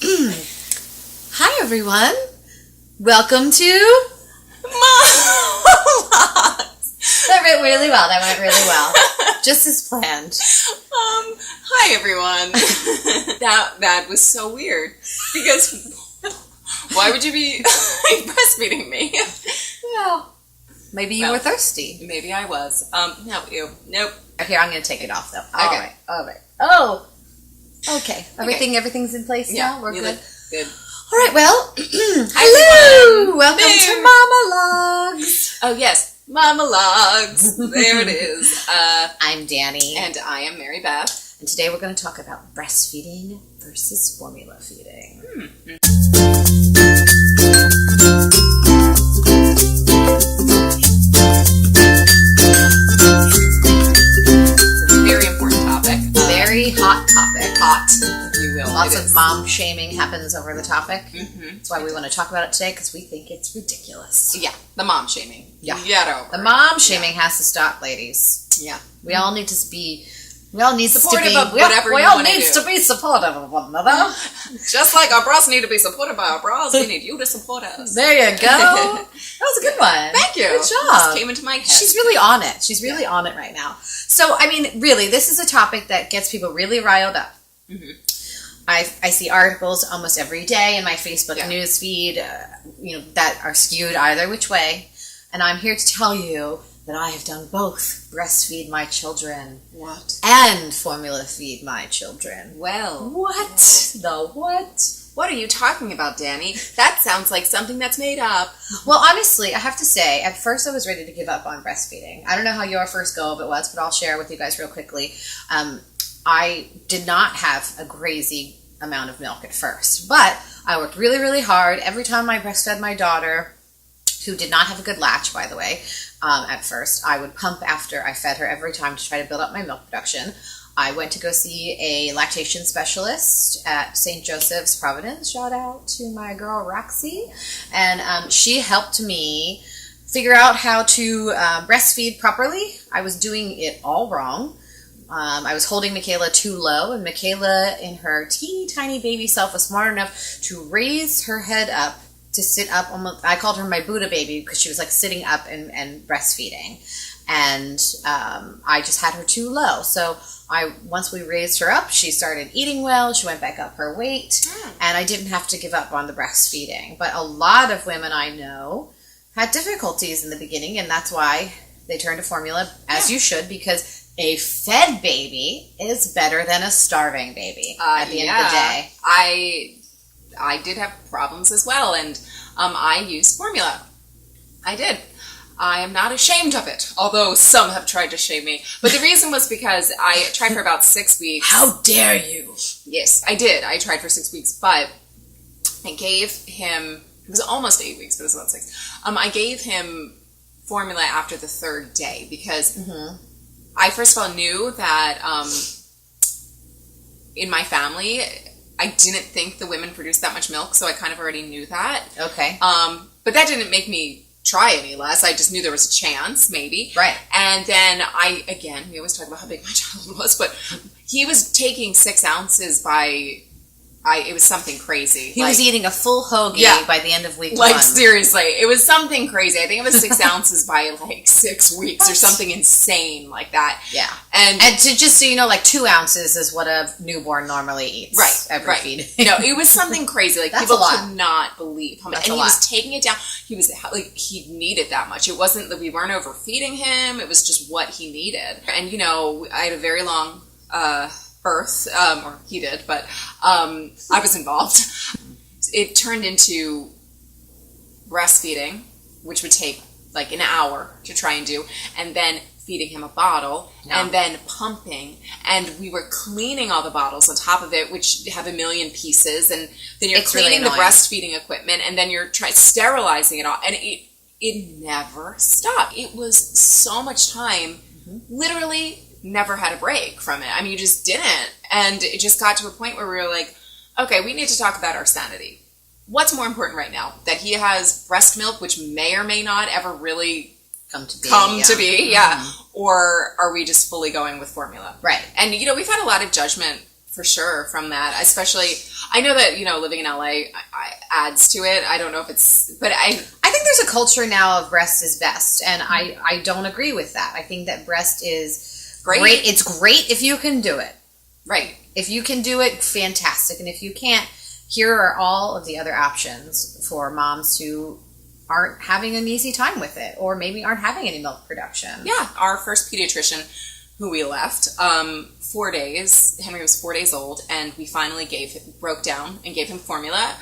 Hi, everyone. Welcome to MAMALOGUES. That went really well. Just as planned. Hi, everyone. That was so weird. Because why would you be breastfeeding me? Well, maybe you were thirsty. Maybe I was. No, ew. Nope. Okay, I'm going to take it off, though. Okay. All right. Oh. Okay. Everything's in place now? We're good? Good. All right, well, hello! Welcome to MAMALOGUES. Oh, yes. MAMALOGUES. There it is. I'm Dani. And I am Mary Beth. And today we're going to talk about breastfeeding versus formula feeding. Very important topic. Very hot topic. Hot, if you will. Lots of mom shaming happens over the topic. Mm-hmm. That's why we want to talk about it today, because we think it's ridiculous. Yeah, the mom shaming. Yeah. Get over The mom shaming has to stop, ladies. Yeah. We all need to be... We all need supportive to be... of whatever we you all want to need do. to be supportive of one another. Just like our bras need to be supported by our bras, we need you to support us. There you go. That was a good one. Thank you. Good job. Just came into my head. She's really on it. She's really on it right now. So, I mean, really, this is a topic that gets people really riled up. Mm-hmm. I see articles almost every day in my Facebook news feed, that are skewed either which way. And I'm here to tell you that I have done both breastfeed my children. What? And formula feed my children. Well. What? The what? What are you talking about, Dani? That sounds like something that's made up. Well, honestly, I have to say, at first I was ready to give up on breastfeeding. I don't know how your first go of it was, but I'll share with you guys real quickly. I did not have a crazy amount of milk at first, but I worked really, really hard. Every time I breastfed my daughter, who did not have a good latch, by the way, at first, I would pump after I fed her every time to try to build up my milk production. I went to go see a lactation specialist at St. Joseph's Providence. Shout out to my girl Roxy. And she helped me figure out how to breastfeed properly. I was doing it all wrong. I was holding Michaela too low, and Michaela, in her teeny tiny baby self, was smart enough to raise her head up to sit up. Almost, I called her my Buddha baby because she was like sitting up and breastfeeding. And I just had her too low. So once we raised her up, she started eating well. She went back up her weight, and I didn't have to give up on the breastfeeding. But a lot of women I know had difficulties in the beginning, and that's why they turned to formula, as you should, because a fed baby is better than a starving baby at the end of the day. I did have problems as well, and I used formula. I did. I am not ashamed of it, although some have tried to shame me. But the reason was because I tried for about 6 weeks. How dare you? Yes, I did. I tried for 6 weeks, but I gave him, it was almost 8 weeks, but it was about 6. I gave him formula after the 3rd day because I first of all knew that in my family, I didn't think the women produced that much milk, so I kind of already knew that. Okay. But that didn't make me try any less. I just knew there was a chance, maybe. Right. And then we always talk about how big my child was, but he was taking 6 ounces it was something crazy. He was eating a full hoagie by the end of week 1. Like, seriously, it was something crazy. I think it was 6 ounces by, 6 weeks or something insane like that. Yeah. And to just so you know, 2 ounces is what a newborn normally eats. Right. Every feed. It was something crazy. People could not believe how much. And he was taking it down. He was, he needed that much. It wasn't that we weren't overfeeding him. It was just what he needed. And, I had a very long, birth, or he did, but I was involved. It turned into breastfeeding, which would take an hour to try and do, and then feeding him a bottle, and then pumping, and we were cleaning all the bottles on top of it, which have a million pieces, and then you're cleaning the breastfeeding equipment, and then you're sterilizing it all, and it never stopped. It was so much time, literally never had a break from it. I mean, you just didn't. And it just got to a point where we were like, okay, we need to talk about our sanity. What's more important right now? That he has breast milk, which may or may not ever really come to be, or are we just fully going with formula? Right. And, we've had a lot of judgment for sure from that. Especially, I know that, living in LA adds to it. I don't know if it's, but I think there's a culture now of breast is best, and I don't agree with that. I think that breast is great. It's great if you can do it. Right. If you can do it, fantastic. And if you can't, here are all of the other options for moms who aren't having an easy time with it, or maybe aren't having any milk production. Yeah. Our first pediatrician who we left, 4 days, Henry was 4 days old, and we finally broke down and gave him formula.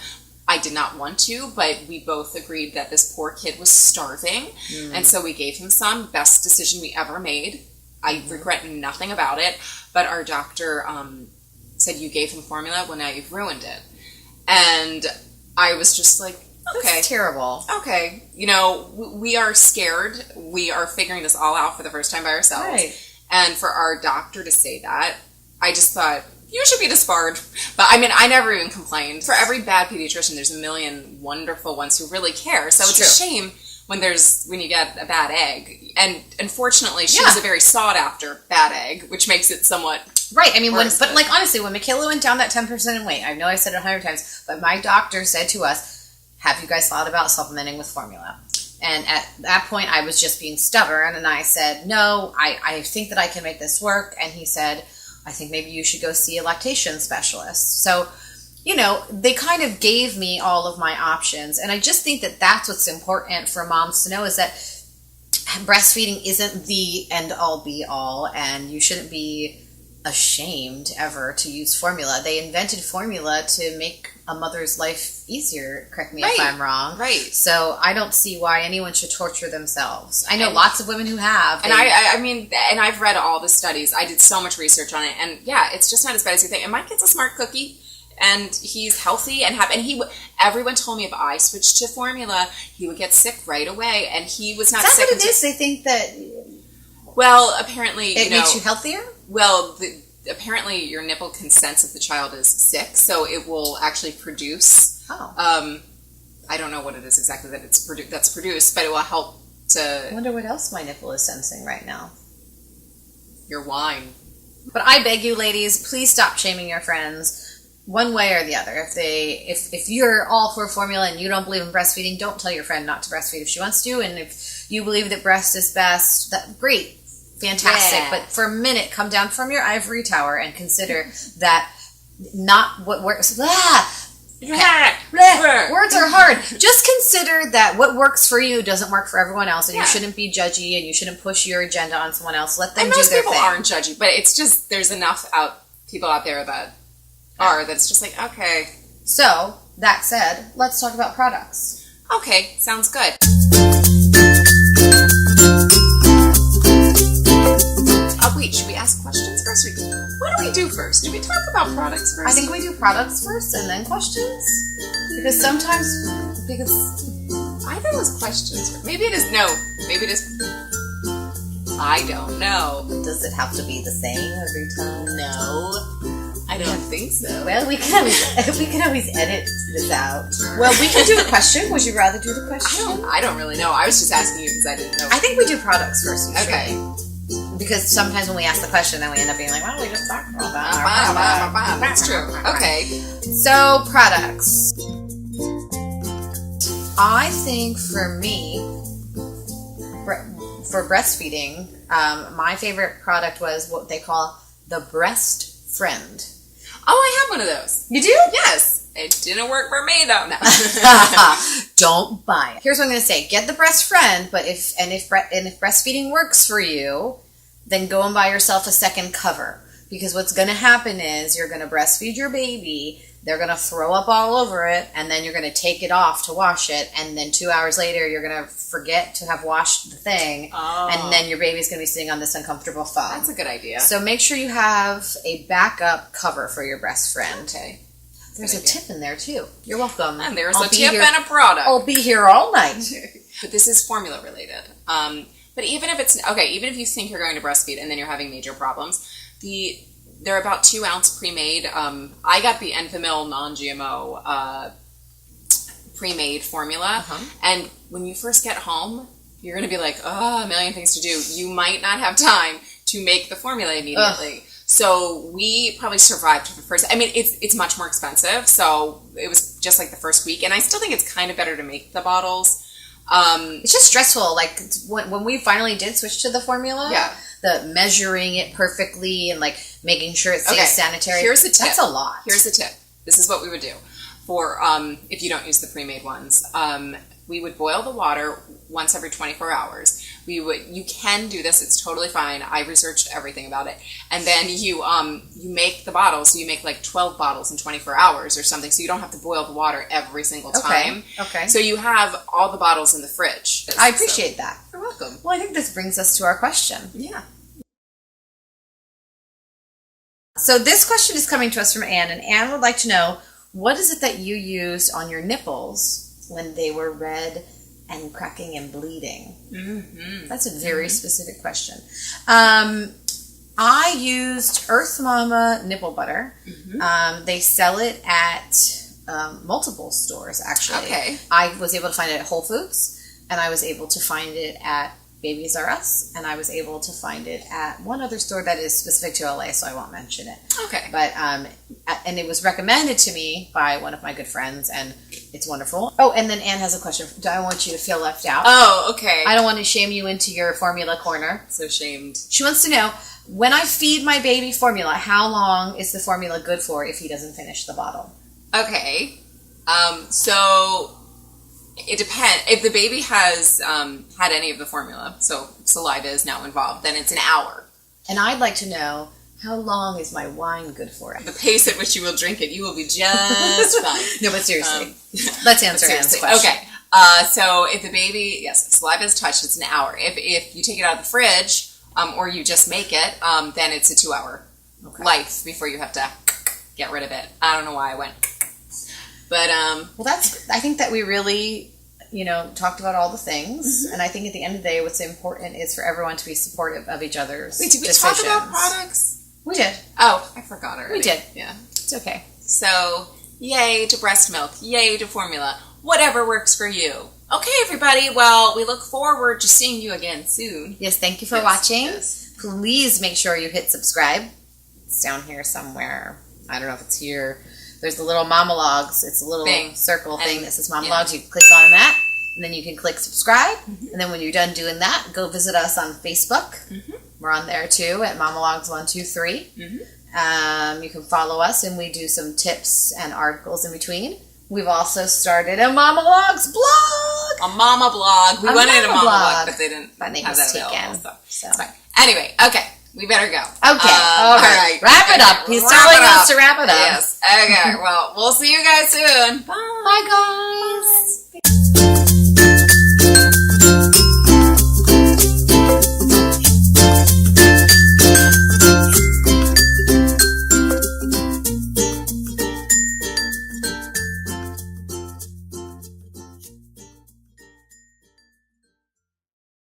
I did not want to, but we both agreed that this poor kid was starving. And so we gave him some. Best decision we ever made. I regret nothing about it. But our doctor said, you gave him formula, well, now you've ruined it. And I was just like, okay. That's terrible. Okay. We are scared. We are figuring this all out for the first time by ourselves. Right. And for our doctor to say that, I just thought, you should be disbarred. But I mean, I never even complained. For every bad pediatrician, there's a million wonderful ones who really care. So it's a shame when you get a bad egg. And unfortunately, she was a very sought after bad egg, which makes it somewhat right. I mean, honestly, when Michaela went down that 10% in weight, I know I said it 100 times, but my doctor said to us, have you guys thought about supplementing with formula? And at that point, I was just being stubborn, and I said, no, I think that I can make this work. And he said, I think maybe you should go see a lactation specialist. So, they kind of gave me all of my options. And I just think that that's what's important for moms to know, is that breastfeeding isn't the end-all, be-all, and you shouldn't be ashamed ever to use formula. They invented formula to make a mother's life easier. Correct me if I'm wrong. Right. So I don't see why anyone should torture themselves. I know lots of women who have. And I mean, and I've read all the studies. I did so much research on it, and yeah, it's just not as bad as you think. And my kid's a smart cookie, and he's healthy and happy. And everyone told me if I switched to formula, he would get sick right away, and he was not sick. Is that what it is? They think that. Well, apparently, it makes you healthier. Well, apparently your nipple can sense if the child is sick, so it will actually produce. I don't know what it is exactly that's produced, but it will help to. I wonder what else my nipple is sensing right now. Your wine. But I beg you, ladies, please stop shaming your friends, one way or the other. If you're all for formula and you don't believe in breastfeeding, don't tell your friend not to breastfeed if she wants to, and if you believe that breast is best, that great. Fantastic, but for a minute, come down from your ivory tower and consider that not what works. Words are hard. Just consider that what works for you doesn't work for everyone else, and you shouldn't be judgy, and you shouldn't push your agenda on someone else. Let them do their thing. Most people aren't judgy, but it's just there's enough people out there that are that's just like, okay. So that said, let's talk about products. Okay, sounds good. Wait, should we ask questions first? What do we do first? Do we talk about products first? I think we do products first and then questions. Because either was questions. Maybe it is Maybe it is. I don't know. Does it have to be the same every time? No. I don't think so. Well, we can always edit this out. Well, we can do a question. Would you rather do the question? I don't really know. I was just asking you because I didn't know. I think we do products first. Okay. Because sometimes when we ask the question, then we end up being like, why don't we just talk about that? That's true. Okay. So, products. I think for me, for breastfeeding, my favorite product was what they call the Breast Friend. Oh, I have one of those. You do? Yes. It didn't work for me, though. No. Don't buy it. Here's what I'm going to say. Get the Breast Friend, but if breastfeeding works for you, then go and buy yourself a second cover. Because what's going to happen is you're going to breastfeed your baby, they're going to throw up all over it, and then you're going to take it off to wash it, and then 2 hours later you're going to forget to have washed the thing, and then your baby's going to be sitting on this uncomfortable foam. That's a good idea. So make sure you have a backup cover for your Breast Friend. Okay. There's a tip in there, too. You're welcome. And there's a tip and a product. I'll be here all night. But this is formula related. But even if you think you're going to breastfeed and then you're having major problems, they're about 2 ounce pre-made. I got the Enfamil non-GMO pre-made formula. And when you first get home, you're going to be like, a million things to do. You might not have time to make the formula immediately. So we probably survived the first. I mean, it's much more expensive. So it was just like the first week, and I still think it's kind of better to make the bottles. It's just stressful. Like when we finally did switch to the formula, the measuring it perfectly and like making sure it stays sanitary. Here's the tip. That's a lot. Here's the tip. This is what we would do for if you don't use the pre-made ones. We would boil the water once every 24 hours. You can do this. It's totally fine. I researched everything about it. And then you make the bottles. So you make like 12 bottles in 24 hours or something. So you don't have to boil the water every single time. Okay. So you have all the bottles in the fridge. I appreciate that. You're welcome. Well, I think this brings us to our question. Yeah. So this question is coming to us from Anne, and Anne would like to know, what is it that you used on your nipples when they were red and cracking and bleeding? Mm-hmm. That's a very specific question. I used Earth Mama nipple butter. Mm-hmm. They sell it at multiple stores, actually. Okay. I was able to find it at Whole Foods, and I was able to find it at Babies R Us, and I was able to find it at one other store that is specific to LA, so I won't mention it. Okay. But and it was recommended to me by one of my good friends, and it's wonderful. Oh, and then Anne has a question. Do I want you to feel left out? Oh, okay. I don't want to shame you into your formula corner. So shamed. She wants to know, when I feed my baby formula, how long is the formula good for if he doesn't finish the bottle? Okay. So it depends. If the baby has had any of the formula, so saliva is now involved, then it's an hour. And I'd like to know, how long is my wine good for? The pace at which you will drink it, you will be just fine. No, but seriously. Let's answer Anne's question. Okay. So if the baby, yes, saliva is touched, it's an hour. If you take it out of the fridge, or you just make it, then it's a 2-hour life before you have to get rid of it. I don't know why I went. But well, I think that we really, talked about all the things, and I think at the end of the day, what's important is for everyone to be supportive of each other's Wait, did we decisions. talk about products? We did. Oh, I forgot already. We did. Yeah, it's okay. So, yay to breast milk, yay to formula, whatever works for you. Okay, everybody. Well, we look forward to seeing you again soon. Yes, thank you for watching. Yes. Please make sure you hit subscribe. It's down here somewhere. I don't know if it's here. There's the little MAMALOGUES. It's a little circle thing that says MAMALOGUES. You click on that, and then you can click subscribe. Mm-hmm. And then when you're done doing that, go visit us on Facebook. Mm-hmm. We're on there too at MAMALOGUES123. Mm-hmm. You can follow us, and we do some tips and articles in between. We've also started a MAMALOGUES blog. A mama blog. We wanted a mama blog, but they didn't have that available. So. Anyway, okay. We better go. Okay. All right. Wrap it up. He's telling us to wrap it up. Yes. Okay. Well, we'll see you guys soon. Bye, guys.